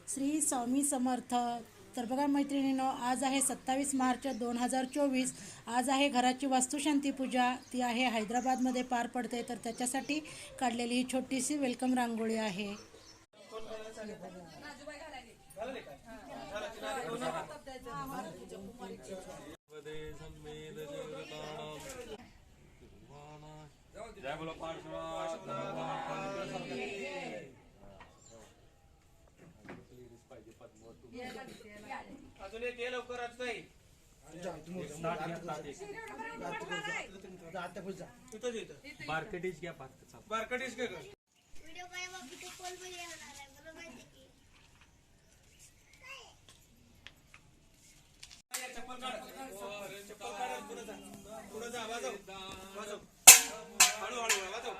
श्री स्वामी समर्थ. तर बघा मैत्रिणींनो, आज आहे 27 मार्च 2024. आज आहे घराची वास्तुशांती पूजा. ती आहे हैदराबादमध्ये पार पडते. तर त्याच्यासाठी काढलेली ही छोटीशी वेलकम रांगोळी आहे. अजून एक ये लवकरच नाही. बारकटीच घ्या. बारकटीच घ्या. व्हिडिओ काय बाबी तो कॉल मध्ये येणार आहे मला माहिती की चप्पल काढ. चप्पल काढ. पुढे जा. वाजव. हळू वाजव.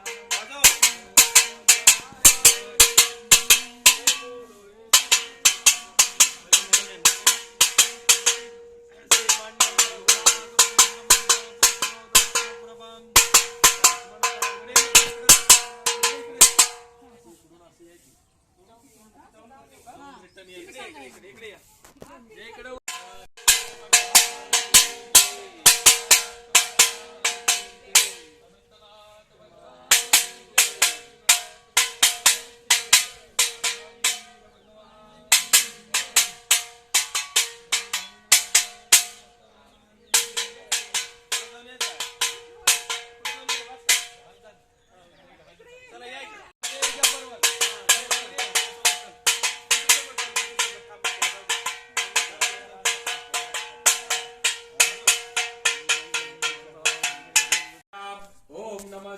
इकडे या.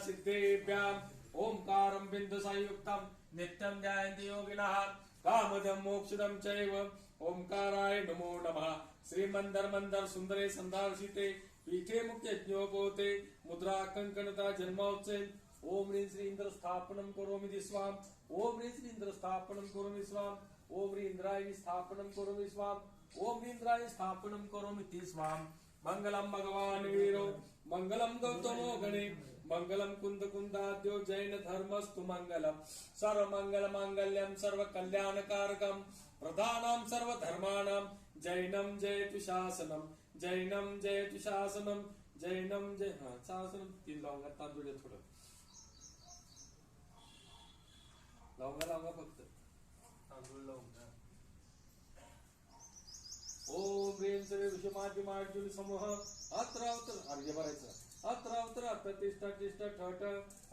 सिद्धेभ्याम् ओंकारं बिंदुसंयुक्तं नित्यं ध्यायन्ति योगिनः कामदं मोक्षदं चैव ओंकाराय नमो नमः. श्रीमंदर मंदर सुंदरे संदार्शिते पीठे मुख्यज्ञोपोते मुद्रा कंकणता जन्मोत्से. ओम ह्रीं श्री इंद्र स्थापनं करोमि स्वाम. ओम ह्रीं श्री इंद्र स्थापनं करोमि स्वाम. ओम ह्रीं इंद्राय स्थापनं करोमि स्वाम. ओम ह्रीं इंद्राय स्थापनं करोमि स्वाम. मंगलम भगवान वीरो मंगलम गौतमो गणे मंगलम कुंद कुंदाद्यो जैन धर्मस्तु मंगलम. सर्व मंगल मांगल्यम सर्व कल्याणकारकम प्रधानम सर्व धर्माणाम. जैनम जयतु शासनम. जैनम जयतु शासनम. जैनम जय शासनम. 3 लावूंगा तांदूळ थोडं लावूंगा फक्त तांदूळ लावूंगा. ओम ह्रीं श्री ऋषिमाती मार्जुन समूह अत्र अवतर अर्घ्य भरायचं. अत्र अवतर प्रतिष्ठा टिष्ठ ठट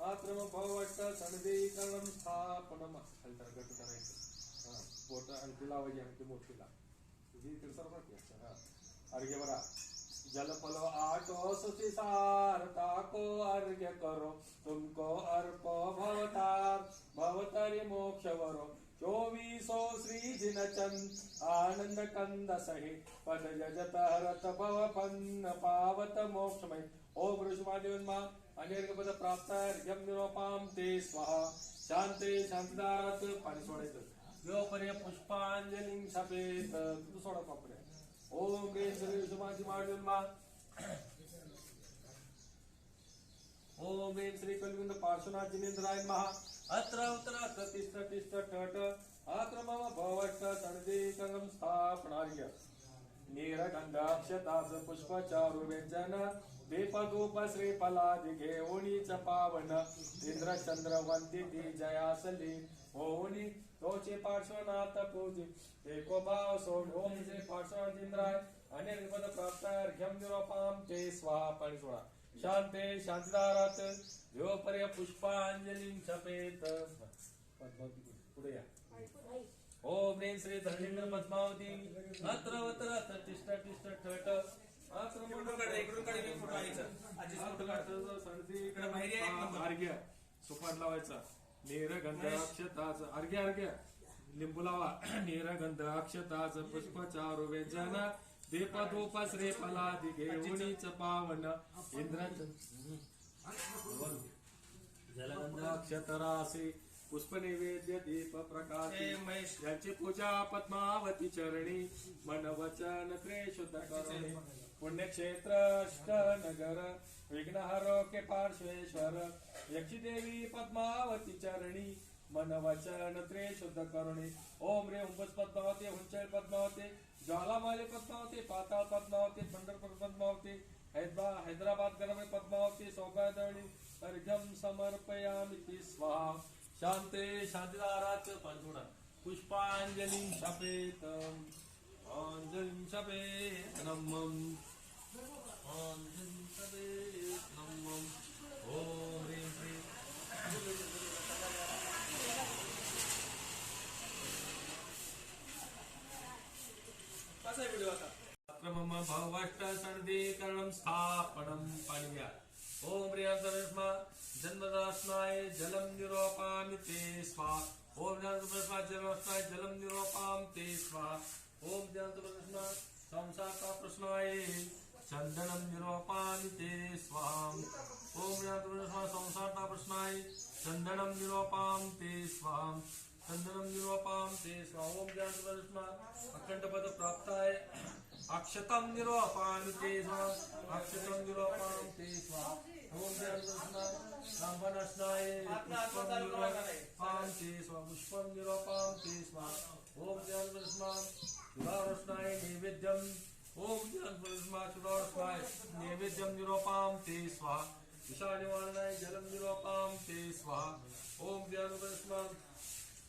आत्रम भवष्ट सणदीकरणं स्थापनम. हलतर गट करायचं. बोट आणखी लावायची. आणखी मोठी लाव इकडे सर्वात. अर्घ्य भरा. जल फलो आटो सुति सारता को अर्घ्य करो तुमको अर्पो भवतार भवतरि मोक्ष वरो. 24 श्री जिनचंद आनंद कंद सहे पद जजत हरत भव पन्न पावत मोक्षमय. ओम ऋषिमादेवन्मा अनेक पद प्राप्त अर्घ्यम निरोपाम ते स्वाहा. शांते शांतदारात पाणी सोडायचं. योपर्य पुष्पांजलिं सपेत तू सोडा पापड्या. ओम ह्रीं श्री ऋषिमाती मार्जुन्मा. ओम ह्रीं श्री कलिगुंड पार्श्वनाथ जिनेन्द्राय महा. अत्र उत्तर प्रतिष्ठ टिष्ठ ठट आत्र मम भवष्ट सणदीकरणं स्थापनार्य. नीरगंधाक्षतास पुष्पचारु व्यंजन दीपधूप श्रीफलादि घेऊणीच पावन. इंद्रचंद्र वंदिती जयासली होऊनी तोचे पार्श्वनाथ पूजी. एको भाव सोड. ओम श्री पार्श्वनाथ इंद्राय अनेक पद प्राप्त अर्घ्यम निरोपाम ते स्वाहा. पाणी सोडा. शांते शांतदारात योपर्य पुष्पांजलिं सपेत. पुढे या. ओम ह्रीं श्री धर्मेंद्र पद्मावती अत्र वत्र तिष्ठ टिष्ठ ठट अर्घ्य सुपात लावायचा. नीरगंध अक्षताच अर्घ्य लिंबू लावा. नीरगंध अक्षताच पुष्पचारु व्यंजन दीपधूप श्रीफलादि घेऊणीच पावन. इंद्राच जलगंध अक्षतरासी पुष्प नैवेद्य दीप प्रकाश यांची पूजा पद्मावती चरणी मन वचन त्रय शुद्ध करुणी. पुण्यक्षेत्र अष्टनगर विघ्नहरो के पार्श्वेश्वर यक्षी देवी पद्मावती चरणी मन वचन त्रे शुद्ध करुणे ओम रे उंबस पद्मावते उंचैल पद्मावते ज्वालामाली पद्मावते पाताळ पद्मावते पंढरपूर पद्मावते हैदराबाद गरम पद्मावती सौभाग्यदळी अर्घ्यम समर्पयामि ते स्वाहा शांते शांतिदाराच पंचुडा पुष्पांजली शपेत अंजली शपेत नमः अंजली शपेत नमः ओम ह्रीं श्रीं कसा आहे व्हिडिओ आता मम भवष्ट सणदीकरणं स्थापनं पाणिव्या ओम प्रियंतरस्मा जन्मदास्नाय जलम निरोपामि ते स्वाहा ओम ज्ञानप्रस्मा जलमस्नाय जलम निरोपाम ते स्वाहा ओम ज्ञानप्रस्मा संसारता प्रश्नाय चंदनम निरोपामि ते स्वाहा ओम ज्ञानप्रस्मा संसारता प्रश्नाय चंदनम निरोपाम ते स्वाहा चंदनम निरोपाम ते स्वाहा ओम ज्ञानप्रस्मा अखंड पद प्राप्ताय अक्षतम निरोपामि ते स्वाहा अक्षतम निरोपाम ते स्वाहा ओम ज्ञानप्रस्मा ब्रह्मणस्नाय पुष्पम निरोपाम ते स्वाहा पुष्पम निरोपाम ते स्वाहा ओम ज्ञानप्रस्मा सुधारस्नाय नैवेद्यम ओम ज्ञानप्रस्मा सुधारस्नाय नैवेद्यम निरोपाम ते स्वाहा विषानिवारणाय जलम निरोपाम ते स्वाहा ओम ज्ञानप्रस्मा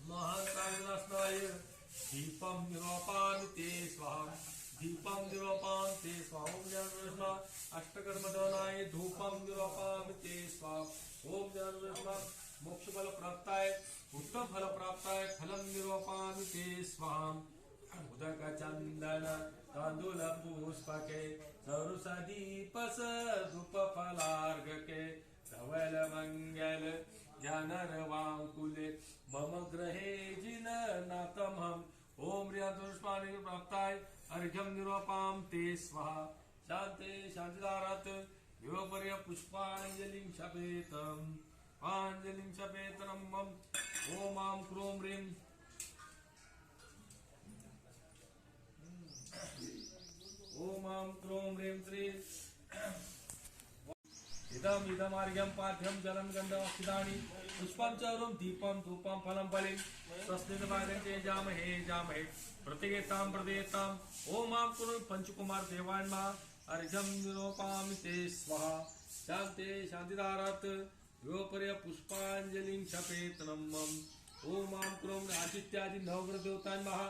महाकालनाशनाय दीपम निरोपामि ते स्वाहा दीपम निरोपाम ते स्वाहा ओम ज्ञानप्रस्मा अष्टकर्मदनाय धूपम निरोपामि ते स्वाहा ओम ज्ञानप्रस्मा मोक्ष फल प्राप्ताय उत्तम फल प्राप्ताय फलम निरोपामि ते स्वाहा उदक चंदन तांदूल पुष्पके सरुसदीपस धूप फलार्घके धवल मंगल जानर वांकुले मम ग्रहे जिन नातमहम ओम रियादुष्पाणि प्राप्ताय अर्घ्यम निरोपाम ते स्वाहा शांते शांतिदारात योपर्य पुष्पांजलिं शपेतम पांजलिं शपेतनम मम ओम आम क्रोम ह्रीं ओम आम क्रोम ह्रीं श्री इदमार्घ्यं पाठ्यं जलं गन्धमक्षितानि पुष्पं च वरुं दीपं धूपं फलं बलिं स्वस्तिर्मार्गं जामहे जामहे प्रतिगेतां ओम आम कुरु पंचकुमार देवान्मा अर्घ्यं निरोपामि ते स्वाहा शांते शांतिदारात योपर्य पुष्पांजलिं शपेत नमः ओम आम क्रोम आदित्यादि नवग्रह देवतान्मः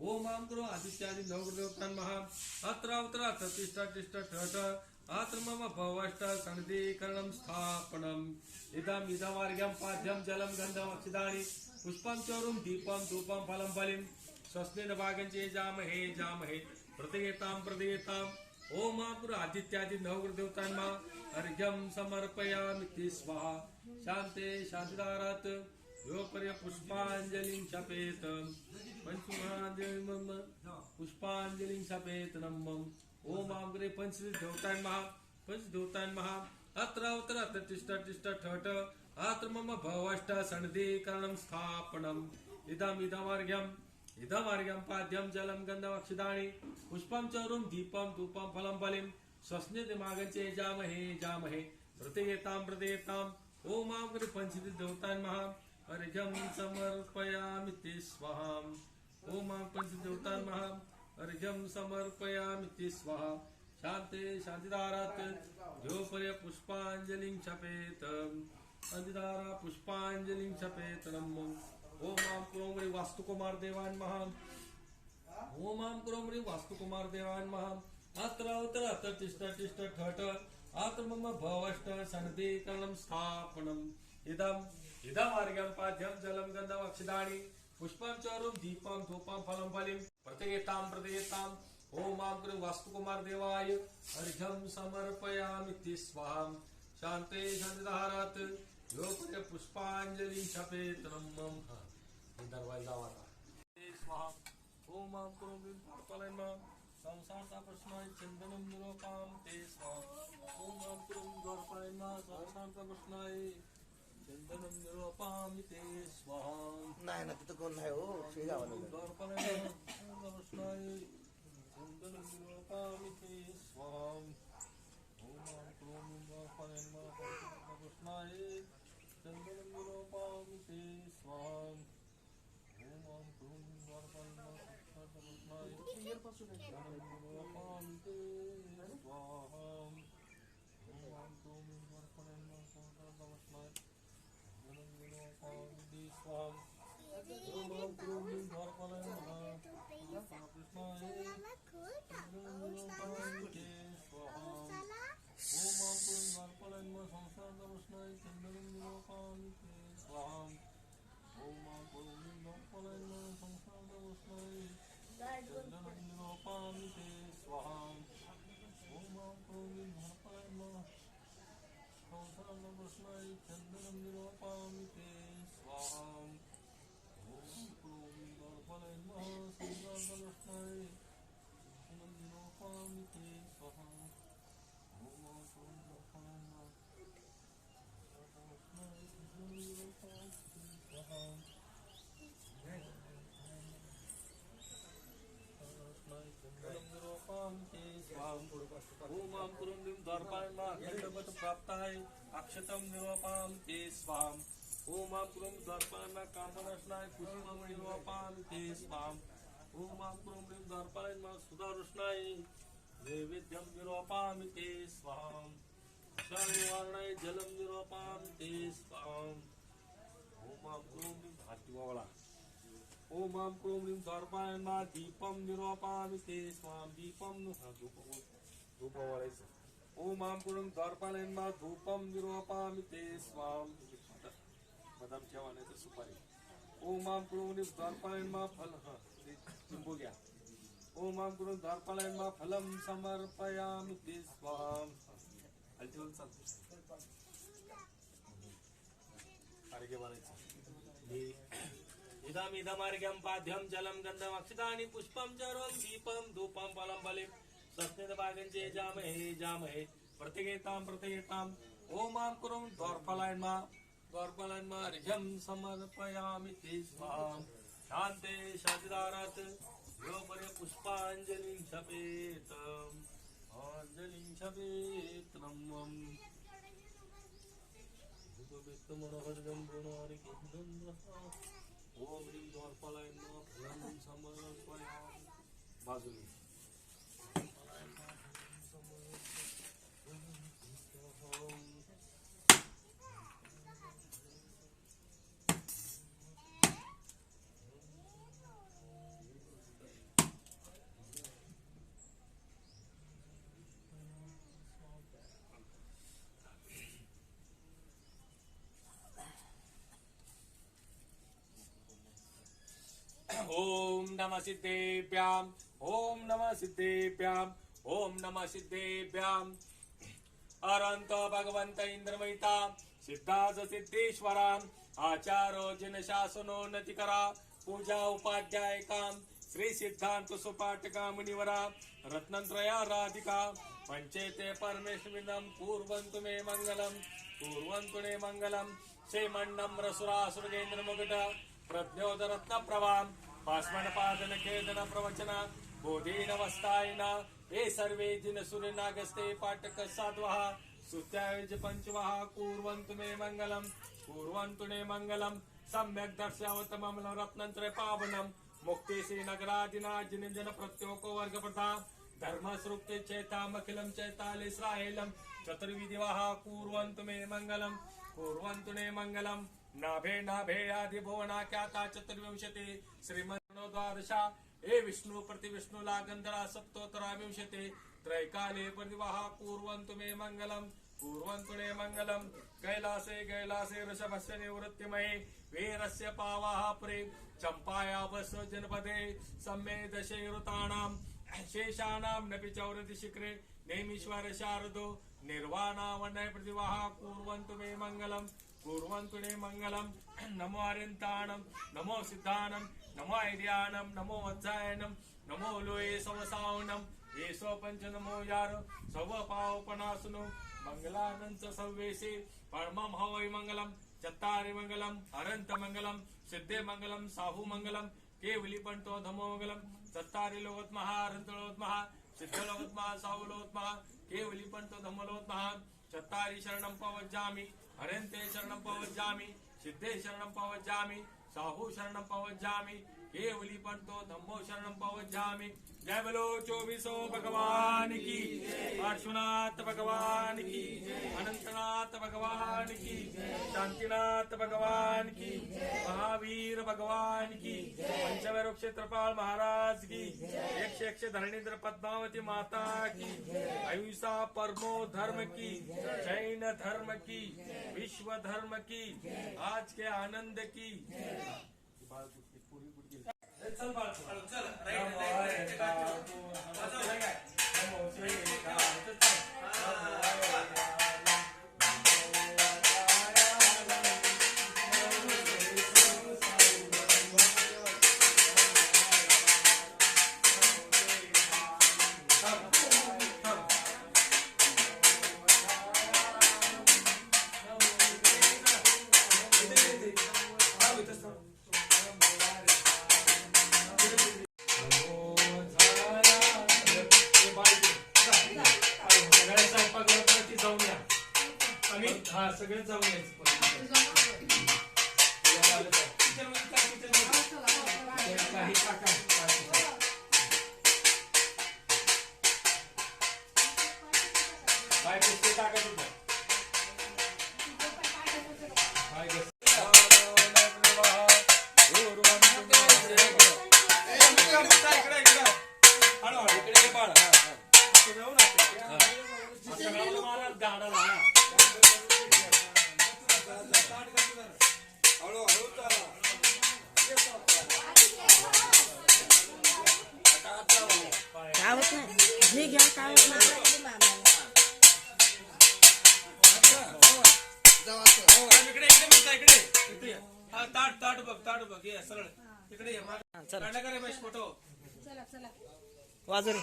ओम आम क्रोम आदित्यादि नवग्रह देवतान्मः अत्रावत्र तिष्ठ ठठ आत्र मम भवष्ट सणदीकरणं स्थापनम् इदमार्घ्यं पाठ्यं जलं गन्धम् अक्षितानि पुष्पं च वरुं दीपं धूपं फलं बलिं स्वस्नेन भागं च जामहे जामहे प्रतिगेतां ओम आपुर आदित्यादि नवग्रह देवतान्मः अर्घ्यं समर्पयामि ते स्वाहा शांते शांतिदारात योपर्य पुष्पांजलिं शपेत पुष्पांजलिं शपेत नमः ओम आग्रे पंचदेवतान्मः अत्र तिष्ठ ठठ आत्र मम भवष्ट सणदीकरणं स्थापनम् इदमार्घ्यं पाद्यं जलं गन्धमक्षितानि पुष्पं च वरुं दीपं धूपं फलं बलिं स्वस्निधिमागञ्चे जामहे प्रतिगेतां ओम आग्रे पंचदेवतान्मः अर्घ्यं समर्पयामि ते स्वाहा ओम पंचदेवतान्मः अर्घ्यं समर्पयामि ते स्वाहा शांते शांतिदारात योपर्य पुष्पांजलिं शपेत शांतिदारा पुष्पांजलिं शपेत नमः ओम आम क्रोम ह्रीं वास्तुकुमार देवान्मः ओम आम क्रोम ह्रीं वास्तुकुमार देवान्मः अत्र तिष्ठ ठठ आत्र मम भवष्ट सणदीकरणं स्थापनम् इदमार्घ्यं पाठ्यं जलं गन्धम् अक्षितानि पुष्पं च वरुं दीपं धूपं फलं बलिं प्रतिगेतां ओम आम क्रोम वास्तुकुमार देवाय अर्घ्यं समर्पयामि ते स्वाहा शांते शांतिदारात योपर्य पुष्पांजलिं शपेत नमः दरवाजा स्वाहा ओम आम क्रोम ह्रीं पार्पलन्मः संसारता प्रश्नाय चंदनं निरोपाम ते स्वाहा ओम आम क्रोम द्वारपालन्मः संसारता प्रश्नाय चंदनं निरोपामि ते स्वाहा नाही ना तिथं कोण नाही हो ते गावाला द्वारपालन्मः प्रश्नाय चंदनं निरोपामि ते स्वाहा ओम आम क्रोम द्वारपालन्मः प्रश्नाय चन्दनं विलोपामि ते स्वाम् ॐ ॐ क्रूं द्वारपालनाय चन्दनं विलोपामि ते स्वाहाम् ॐ ॐ क्रूं द्वारपालनाय चन्दनं विलोपामि ते स्वाम् ॐ ॐ क्रूं द्वारपालनाय प्राप्ताय अक्षतम निरूपाम ते स्वाम ओम आम क्रूम दर्पण कामनाशनाय पुष्पम निरूपाम ते स्वाम ओम आम क्रूम दर्पण सुधारुष्णाय नैवेद्यम निरूपाम ते स्वाम शानिवारणाय जलम निरूपाम ते स्वाम ओम आम क्रूम भातीवावळा ओम आम क्रूम दर्पण दीपम निरूपाम ते स्वाम दीपम धूप वाळायचं ओम आम कुरुम द्वारपालयन्मा धूपम निरूपामि ते स्वाम बदाम ठेवा नाही तर सुपारी ओम आम कुरुम द्वारपालयन्मा फल लिंबू घ्या ओम आम कुरुम द्वारपालयन्मा फलम समर्पयामि ते स्वाम अल्टीवल चालतो आरोग्य भरायचं इदम इदमार्घ्यम पाद्यम जलम गंधम अक्षतानि पुष्पम चरम दीपम धूपम फलम बलिम सस्तेन भागंचे जामहे जामहे प्रत्येताम ओम आम कुरुम द्वारपालयन्मा अर्घ्यम समर्पयामि ते स्वाम शांते शांतिदारात योपरे पुष्पांजलिं शपेत अंजलिं शपेत नमः भूतवेत्त मनोहरजं गुणारि किंदंद्रहा ओम ह्रीं द्वारपालयन्मा फलं समर्पयामि बाजूनी ओम नमः सिद्धेभ्याम ओम नमः सिद्धेभ्याम ओम नमः सिद्धेभ्याम अरंत भगवंत इंद्रमयिता सिद्धाज सिद्धेश्वरा आचारो जन शासनो नतिकरा पूजा उपाध्याय काम श्री सिद्धांत सुपाठका मुनिवरा रत्नत्रया राधिका पंचेते परमेश्वरिनं कुर्वन्तु मे मंगलम श्रीमन्नं रसुरासुरगेन्द्र मुकुट प्रज्ञोदरत्न प्रभाम पास्मन पादन खेदन प्रवचन बोधीनवस्तायन हे सर्वे जिन सूर्यनागस्ते पाठक साध्वः सुत्यायुज पंचवः कुर्वन्तु मे मंगलम सम्यक् दर्शयावतमं रत्नत्रय पावनं मुक्ति श्रीनगरादिना जिन जन प्रत्योको वर्ग प्रथा धर्म सृक्ते चेतामखिलं चैतालिस्राहेलं चतुर्विधिवः कुर्वन्तु मे मंगलम नाभे नाभे आदि भुवनाख्याता चतुर्विंशति श्रीमन्नो द्वादशा हे विष्णु प्रतिविष्णुला गंधरा सप्तोत्तरा विंशति त्रैकाले प्रतिवः कुर्वन्तु मे मंगलम कैलासे ऋषभस्य निवृत्तिमये वीरस्य पावाः पुरे चम्पाया वसु जनपदे सम्मे दशे ऋतानां शेषानां नपि चौरति शिखरे नेमीश्वर शारदो निर्वाणावनय प्रतिवः कुर्वन्तु मे मंगलम नमो आर्यन्ताणं नमो सिद्धानं नमो ऐर्यानं नमो वत्सायनं नमो लोये सवसावनं येसो पंच नमो यारो सवपावपनासुनो मंगलानंच सव्वेसे परमं हवै मंगलम चत्तारि मंगलम अनंत मंगलम सिद्धे मंगलम साहू मंगलम केवली पंतो धमो मंगलम चत्तारि लोकत्मः अनंत लोकत्मः सिद्ध लोकत्मः साहू लोकत्मः केवली पंतो धमो लोकत्मः चत्तारि शरणं पवज्जामि हरेंते शरणं पवज्जामि सिद्धे शरणं पवज्जामि साहू शरणं पवज्जामि केवली पंतो धम्मो शरणं पवज्जामि। जय बोलो 24 भगवान की, पार्श्वनाथ भगवान की, अनंतनाथ भगवान की, शांतिनाथ भगवान की, महावीर भगवान की, पंचवैरो क्षेत्रपाल महाराज की, 101 धरणींद्र पद्मावती माता की, अहिंसा परमो धर्म की, जैन धर्म की, विश्व धर्म की, आज के आनंद की। चल बाळ चल हा सगळे जाऊन काही टाका काय पैसे टाका तुझं काय होत नाही मी घ्या काय होत नाही इकडे हा ताट बघ ये सरळ इकडे ये काढला का रमेश फोटो वाजव रे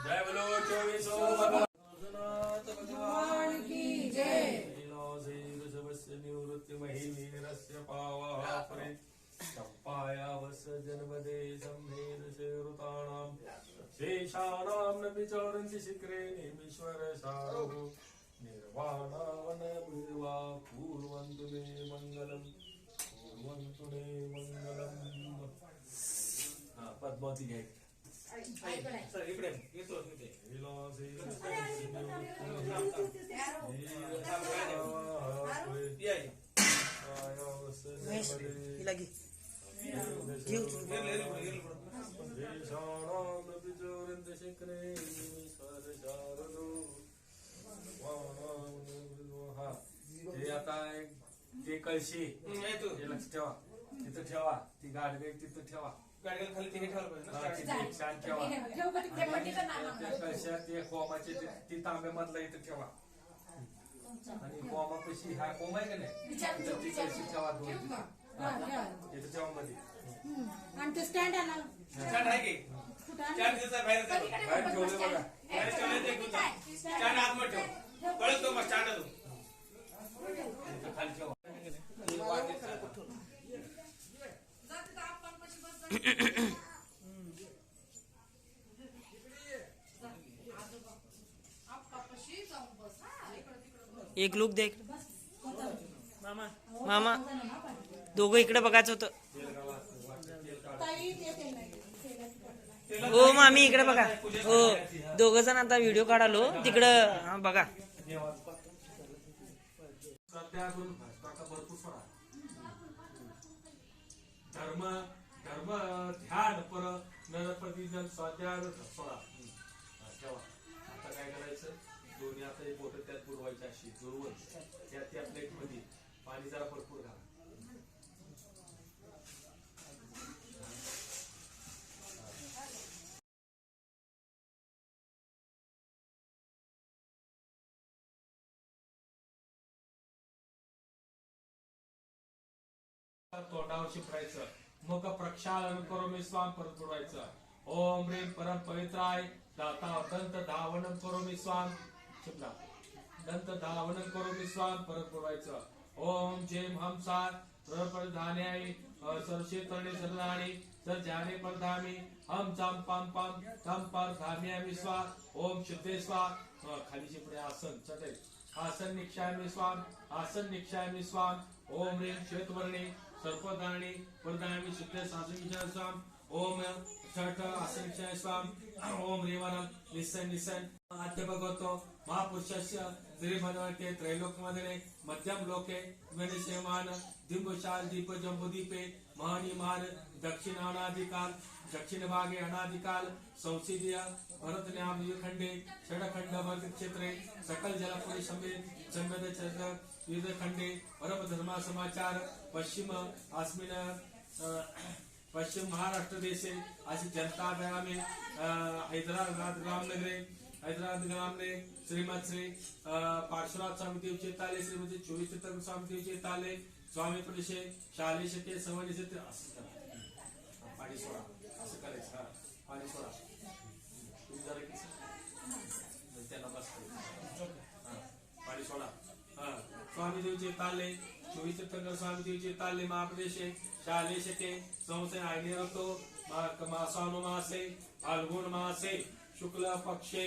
जय बोलो 24 भगवान की जय। निवृत्ति महिमीरस्य पावापरे चंपायावस जन्मदे संभेदसे ऋताणां शेषाणां न विचरन्ति शिखरे निमीश्वर सारोः निर्वाणावन बिल्वा पूर्वन्तु मे मंगलम् पूर्वन्तु मे मंगलम्। हा पद्मावती घ्या सर इकडे येतो इथे हिला घे घेऊ ते आता ते कळशी लक्ष ठेवा तिथं ठेवा ती गाडगे तिथं ठेवा गाडगे खाली तिने ठेवायला छान ठेवा कळशात ते कोमाचे ती तांब्यामधला इथं ठेवा आणि कोमा कशी हा कोम आहे का नाही ती कळशी ठेवा दोन इथं ठेवा मध्ये आणि ते स्टँड आहे ना स्टँड आहे की स्टँड दिसत बाहेर ठेवलं बघा बाहेर ठेवलं ते स्टँड आतमध्ये ठेव कळत तो मग स्टँड तो खाली ठेवा एक लुक दे मामा मामा दोघं इकडे बघायचं होतं हो मामी इकडे बघा हो दोघ जण आता व्हिडिओ काढालो तिकडं बघा धर्म धर्म ध्यान पर नरपती स्वाध्याय सोडा ठेवा आता काय करायचं दोन्ही आता एक बोट त्यात बुडवायची अशी जुळवून त्यात त्या प्लेट मध्ये पाणी जरा भरपूर घाला तोंडावर शिपडायचं. मुख प्रक्षालन करून स्वाम परत बुडवायचं. ओम ह्रीं परम पवित्राय दाता दंत धावनं करोमि स्वाम शिपला. दंत धावनं करोमि स्वाम परत बुडवायचं. ओम जेम हम सात प्रधान्याय सरशे तरणे सरलाणी सर जाने परधामी हम चाम पाम पाम तम पर धाम्यामि स्वा. ओम शुद्धे स्वा. खाली शिपडे आसन चटई. आसन निक्षामि स्वाम. आसन निक्षामि स्वाम. ओम ह्रीं श्वेतवर्णे सर्पदाणी प्रदामी शुद्धे सासन स्वाम. ओम छठ आसन स्वाम. ओम ह्रीं निसन निसन आद्य भगवतो महापुरुषस्य श्रीमद्वते त्रैलोक्यमदने मध्यम लोके मनीषमान दिंबशाल दीप जंबुदीपे महनीमान दक्षिणानादिकाल दक्षिण भागे अनादिकाल संसिदीय भरतन्याम युखंडे षडखंड वर्ग क्षेत्रे सकल जलपुरी समेत संवेद चक्र युद्ध खंडे परम धर्मा समाचार पश्चिम आस्मिन पश्चिम महाराष्ट्र देशे अशी जनता में हैदराबाद ग्राम ने श्रीमद श्री पार्श्वनाथ स्वामी देवचे ताले श्रीमती 24 तीर्थंकर स्वामी देवचे ताले स्वामी प्रदेशे शालेय शके सवनीचे पाणी सोडा असं करायचं. हा पाणी सोडा तुम्ही जरा की त्यांना बसतो. पाणी सोडा. हा स्वामी देवचे ताले 24 तीर्थंकर स्वामी देवचे ताले महाप्रदेशे शालेय शके संशय आयने रतो मासानु मासे फाल्गुन मासे शुक्ल पक्षे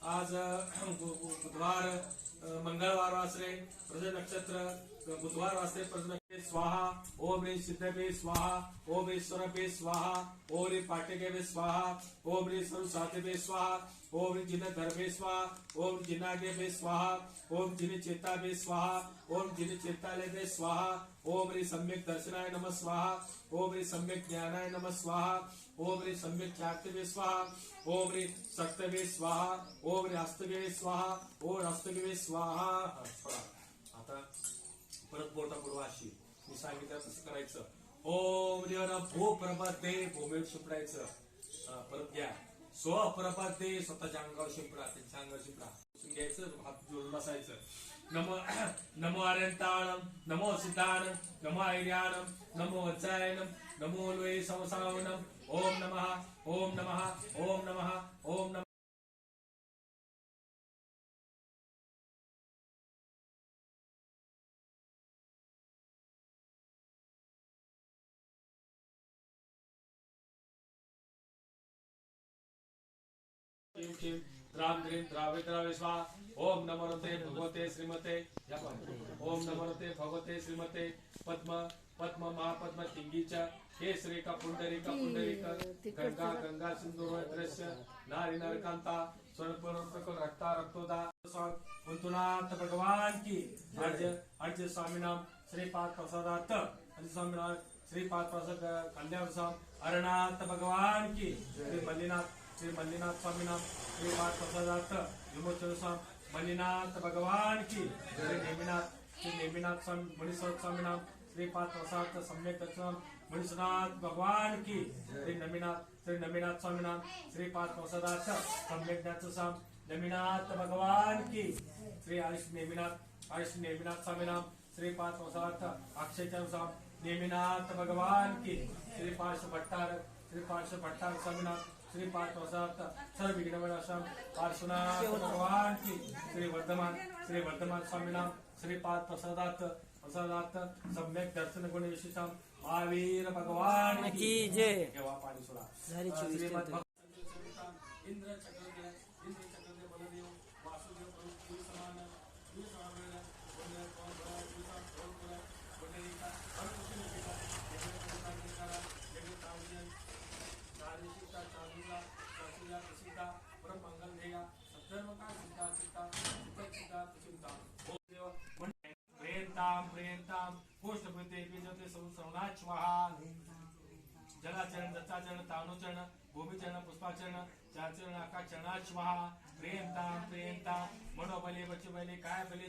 आज बुधवार मंगळवार वासरे प्रज नक्षत्र बुधवार वासरे प्रज नक्षत्र स्वाहा. ओम ह्रीं सिद्धभे स्वाहा. ओम ह्रीं स्वरभे स्वाहा. ओम ह्रीं पाटेभे स्वाहा. ओम ह्रीं सर्वसाध्यभे स्वाहा. ओम ह्रीं जिन गर्भे स्वाहा. ओम जिनागेभे स्वाहा. ओम जिन चेताभे स्वाहा. ओम जिन चेतालयभे स्वाहा. ओम ह्रीं सम्यक दर्शनाय नमः स्वाहा. ओम ह्रीं सम्यक ज्ञानाय नमः स्वाहा. ओम ह्रीं सम्यक ख्यातिभे स्वाहा. ओम ह्रीं सक्तभे स्वाहा. ओम ह्रीं हस्तभे स्वाहा. ओम हस्तभे स्वाहा. आता परत बोटा बुडवा अशी मी सांगितलं तसं करायचं. ओम ह्रीं भूप्रपदे भूमीवर शिपडायचं. परत घ्या. स्वप्रपदे स्वतःच्या अंगावर शिपडा. त्यांच्या अंगावर शिपडा. घ्यायचं हात जोडून बसायचं. नमो आर्यंताणम नमो सिद्धाणम नमो ऐर्याणम नमो वज्रायणम नमो लोये समसावनम. ओम नमः ओम नमः ओम नमः ओम नमः. द्राम द्रीम द्रावे द्रावे स्वाहा. ओम नमोते भगवते श्रीमते. ओम नमोते भगवते श्रीमते पद्म पद्म महापद्म तिंगीच्या केसरी का पुंडरीक गंगा गंगा सिंधू दृश्य नारी नरकांता स्वर्ण रक्ता रक्तोदा. कुंतुनाथ भगवान की अर्ज अर्ज स्वामीनाम श्रीपाद प्रसादार्थ अर्ज स्वामीनाम श्रीपाद प्रसाद कल्याण स्वाम अरनाथ भगवान की. श्री मल्लीनाथ स्वामीनाम श्रीपाद प्रसादार्थ विमोचन स्वाम मल्लीनाथ भगवान की. श्री नेमिनाथ स्वामी मणिस्वरूप स्वामीनाम श्रीपाद प्रसाद सम्यक दर्शन मणिनाथ भगवान की. श्री नमीनाथ स्वामीनाम श्रीपाद प्रसादार्थ सम्यक दर्शन नमीनाथ भगवान की. श्री आयुष नेमिनाथ स्वामीनाम श्रीपाद प्रसादार्थ अक्षय स्वाम नेमिनाथ भगवान की. श्री पार्श्व भट्टार स्वामीनाम श्रीपाद प्रसादार्थ सर्व विघ्न विनाशम पार्श्वनाथ भगवान की. श्री वर्धमान स्वामीनाम श्रीपाद प्रसादार्थ सम्यक दर्शन गुण विशेषम महावीर भगवान की जय. पाणी सोडा. इंद्र चक्रदे बलदेव वासुदेव प्रभु समान परम मंगल देगा सद्धर्म का सिद्धा प्रियंताम पुष्टभूते बीजते श्रवणाच्वहा. जलाचरण दत्ताचरण तानुचरण भूमिचरण पुष्पाचरण चाचरण आकाशरणाच्वहा. प्रियंताम मनोबले बचे बले काय बले